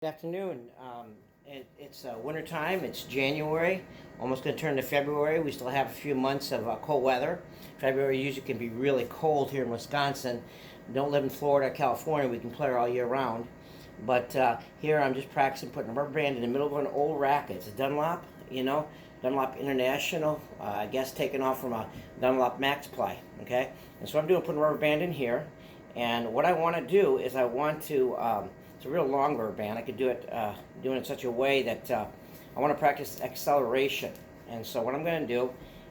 Good afternoon. It's winter time. It's January, almost going to turn to February. We still have a few months of cold weather. February usually can be really cold here in Wisconsin. Don't live in Florida or California. We can play all year round. But here I'm just practicing putting a rubber band in the middle of an old racket. It's a Dunlop, Dunlop International. I guess taken off from a Dunlop Max Ply. Okay, and so I'm putting a rubber band in here. And what I want to do is I want to it's a real long rubber band. I could do it doing it in such a way that I want to practice acceleration. And so what I'm going to do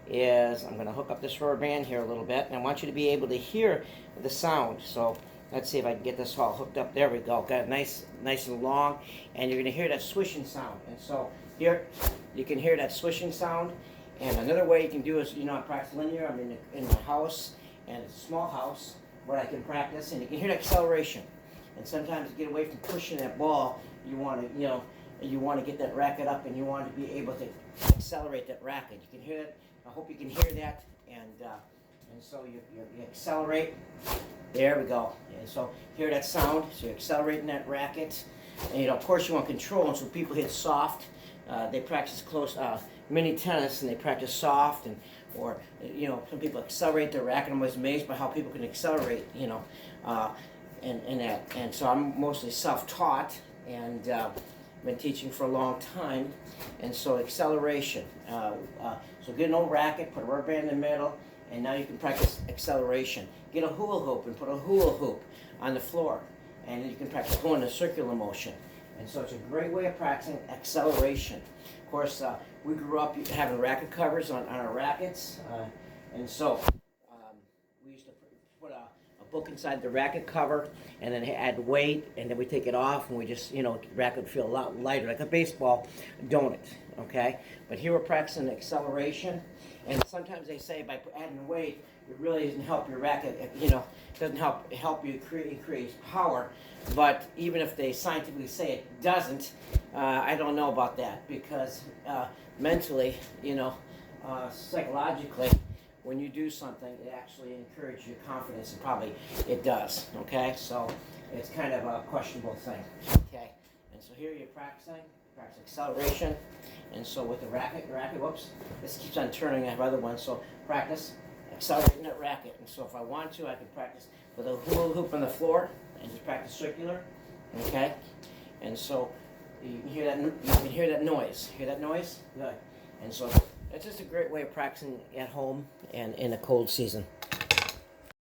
is I'm going to hook up this rubber band here a little bit, and I want you to be able to hear the sound. So let's see if I can get this all hooked up. There we go. Got it nice and long, and you're going to hear that swishing sound. And so here you can hear that swishing sound. And another way you can do is, I practice linear. I'm in my house, and it's a small house where I can practice, and you can hear the acceleration. And sometimes to get away from pushing that ball, you want to get that racket up, and you want to be able to accelerate that racket. You can hear it. I hope you can hear that. And so you accelerate. There we go. And so hear that sound. So you're accelerating that racket. And of course you want control. And so people hit soft. They practice close mini tennis, and they practice soft, or some people accelerate their racket. I'm always amazed by how people can accelerate. And so I'm mostly self-taught, and been teaching for a long time. And so acceleration. So get an old racket, put a rubber band in the middle, and now you can practice acceleration. Get a hula hoop and put a hula hoop on the floor, and then you can practice going in a circular motion. And so it's a great way of practicing acceleration. Of course, we grew up having racket covers on our rackets, and so we used to put a book inside the racket cover, and then add weight, and then we take it off, and we just, racket would feel a lot lighter, like a baseball donut, okay? But here we're practicing acceleration, and sometimes they say by adding weight, it really doesn't help your racket, doesn't help you increase power. But even if they scientifically say it doesn't, I don't know about that, because mentally, psychologically, when you do something, it actually encourages your confidence, and probably it does, okay? So it's kind of a questionable thing, okay? And so here you're practice acceleration. And so with the racket, whoops, this keeps on turning. I have other ones, so practice accelerating that racket. And so if I want to, I can practice with a hula hoop on the floor and just practice circular, okay? And so you can hear that noise. Hear that noise? Good. And so it's just a great way of practicing at home and in a cold season.